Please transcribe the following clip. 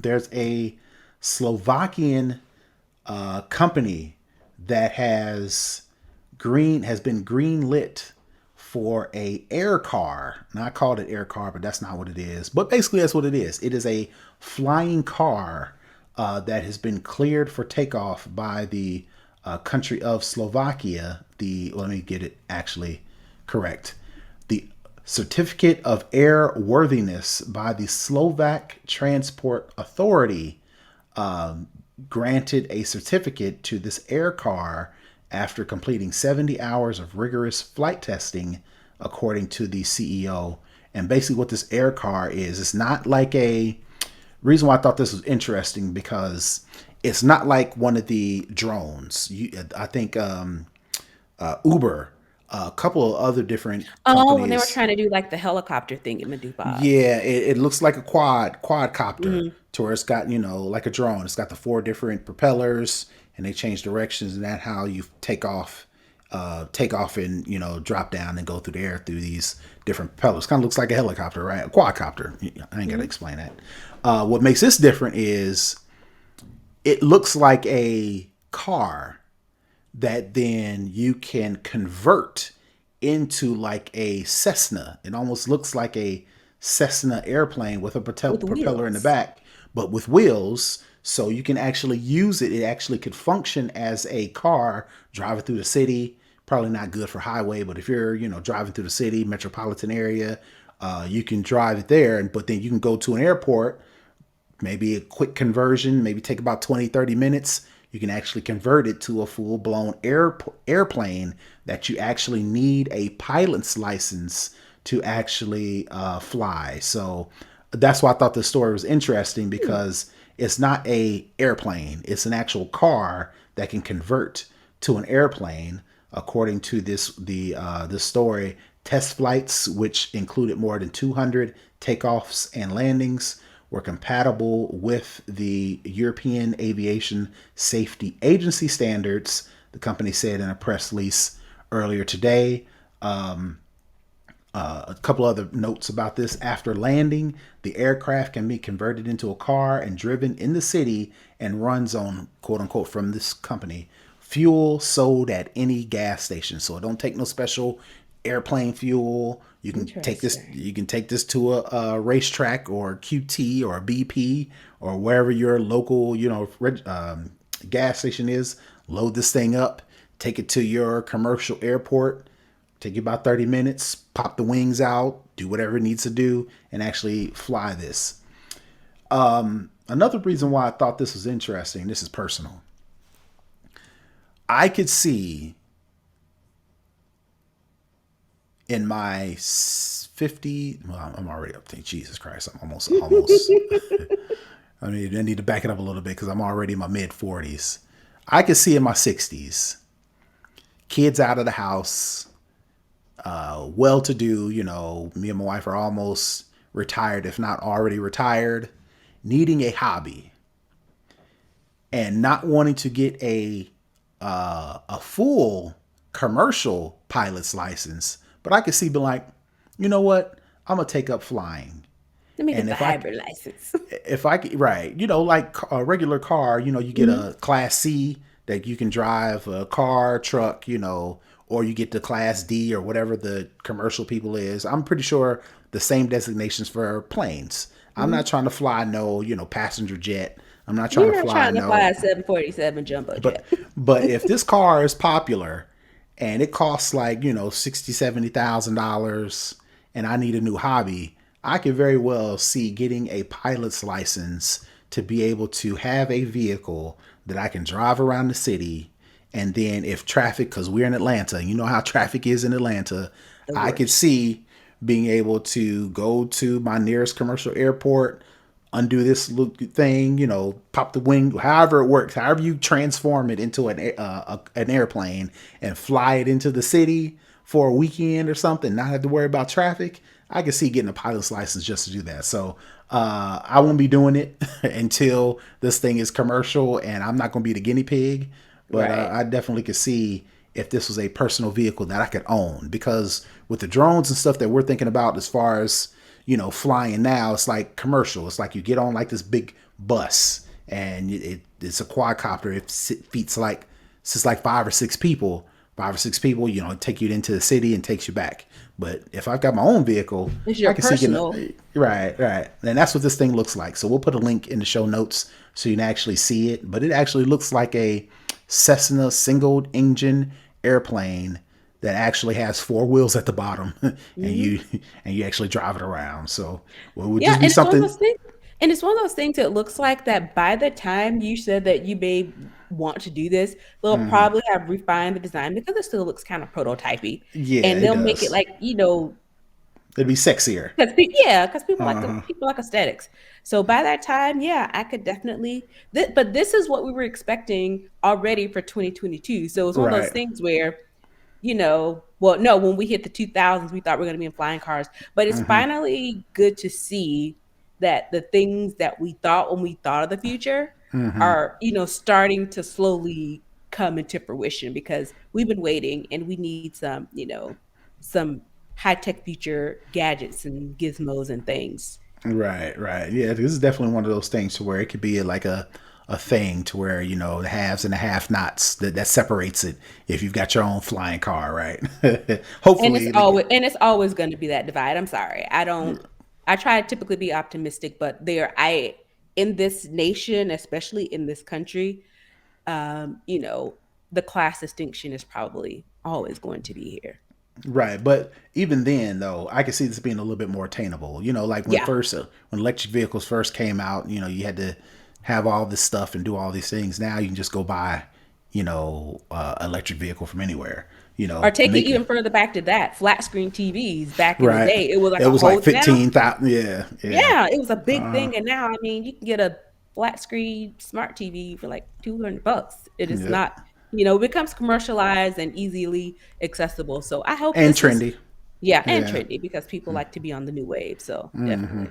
There's a Slovakian company that has been green lit for a air car. Now I called it air car, but that's not what it is. But basically, that's what it is. It is a flying car that has been cleared for takeoff by the country of Slovakia. Let me get it actually correct. The Certificate of Airworthiness by the Slovak Transport Authority granted a certificate to this air car after completing 70 hours of rigorous flight testing, according to the CEO. And basically, what this air car is, it's not like a reason why I thought this was interesting because it's not like one of the drones. I think Uber, a couple of other different Oh, when they were companies. trying to do like the helicopter thing in Madubob. Yeah, it looks like a quadcopter Hmm. to where it's got, like a drone. It's got the four different propellers and they change directions, and that's how you take off and, drop down and go through the air through these different propellers. Kind of looks like a helicopter, right? A quadcopter. I ain't got to Hmm. explain that. What makes this different is it looks like a car that then you can convert into like a Cessna. It almost looks like a Cessna airplane with a With propeller in the wheels. back, but with wheels. So you can actually use it. It actually could function as a car driving through the city. Probably not good for highway, but if you're, driving through the city, metropolitan area, you can drive it there. But then you can go to an airport, maybe a quick conversion, maybe take about 20, 30 minutes. You can actually convert it to a full blown airplane that you actually need a pilot's license to actually fly. So that's why I thought this story was interesting, Hmm. because it's not a airplane. It's an actual car that can convert to an airplane. According to this story, test flights, which included more than 200 takeoffs and landings, were compatible with the European Aviation Safety Agency standards, the company said in a press release earlier today. A couple other notes about this. After landing, the aircraft can be converted into a car and driven in the city and runs on, quote unquote, from this company, fuel sold at any gas station. So it don't take no special airplane fuel. Interesting. You can take this to a racetrack or QT or BP or wherever your local, gas station is. Load this thing up, take it to your commercial airport. Take you about 30 minutes, pop the wings out, do whatever it needs to do, and actually fly this. Another reason why I thought this was interesting, this is personal. I could see in my 50, well, I'm already up to, Jesus Christ, I'm almost, I mean, I need to back it up a little bit because I'm already in my mid 40s. I could see in my 60s, kids out of the house, well to do, me and my wife are almost retired, if not already retired, needing a hobby and not wanting to get a full commercial pilot's license. But I could see being like, you know what? I'm gonna take up flying. Let me get And the hybrid license. right, like a regular car, you get Hmm. a class C that you can drive a car, truck, or you get the class D or whatever the commercial people is. I'm pretty sure the same designations for planes. I'm not Hmm. trying to fly no, passenger jet. I'm not trying to You're not fly trying to fly no, a 747 jumbo but jet. if this car is popular and it costs like, 60, $70,000 and I need a new hobby, I could very well see getting a pilot's license to be able to have a vehicle that I can drive around the city. And then if traffic, because we're in Atlanta, you know how traffic is in Atlanta, The I could worst. see being able to go to my nearest commercial airport, undo this thing, pop the wing, however it works, however you transform it into an airplane and fly it into the city for a weekend or something, not have to worry about traffic. I can see getting a pilot's license just to do that. So I won't be doing it until this thing is commercial, and I'm not going to be the guinea pig. But Right. I definitely could see if this was a personal vehicle that I could own, because with the drones and stuff that we're thinking about as far as flying now, it's like commercial. It's like you get on like this big bus, and it's a quadcopter. It feats like it's like five or six people, take you into the city and takes you back. But if I've got my own vehicle, It's I your can see personal. getting right. And that's what this thing looks like. So we'll put a link in the show notes so you can actually see it. But it actually looks like a Cessna single engine airplane that actually has four wheels at the bottom, and Mhm. you actually drive it around. So well, it would Yeah, just be and it's one of something. those things and it's one of those things that looks like that by the time you said that you may want to do this, they'll probably have refined the design because it still looks kind of prototypey, Yeah, and it they'll make it does. like, It'd be sexier. because yeah, because people like aesthetics. So by that time, yeah, I could definitely. But this is what we were expecting already for 2022. So it's one of those Right. things where, well, no, when we hit the 2000s, we thought we were going to be in flying cars. But it's finally good to see that the things that we thought when we thought of the future are, starting to slowly come into fruition because we've been waiting and we need some high tech future gadgets and gizmos and things. Right. Yeah, this is definitely one of those things to where it could be like a thing to where the haves and the have nots that separates it if you've got your own flying car, right? And it's Hopefully, always and it's always going to be that divide. I'm sorry. I try to typically be optimistic, but there I in this nation, especially in this country, um, you know, the class distinction is probably always going to be here. right. But even then, though, I can see this being a little bit more attainable. Like Yeah. when electric vehicles first came out, you had to have all this stuff and do all these things. Now you can just go buy, electric vehicle from anywhere. Or take it Make it even further back to that. Flat screen TVs back in the right. day, it was like It a was like whole now 15,000. Yeah. yeah, it was a big thing, and now, I mean, you can get a flat screen smart TV for like $200. It is Yep. not, it becomes commercialized and easily accessible. So I hope And this is, trendy. yeah, and Yeah. trendy because people like to be on the new wave. So definitely.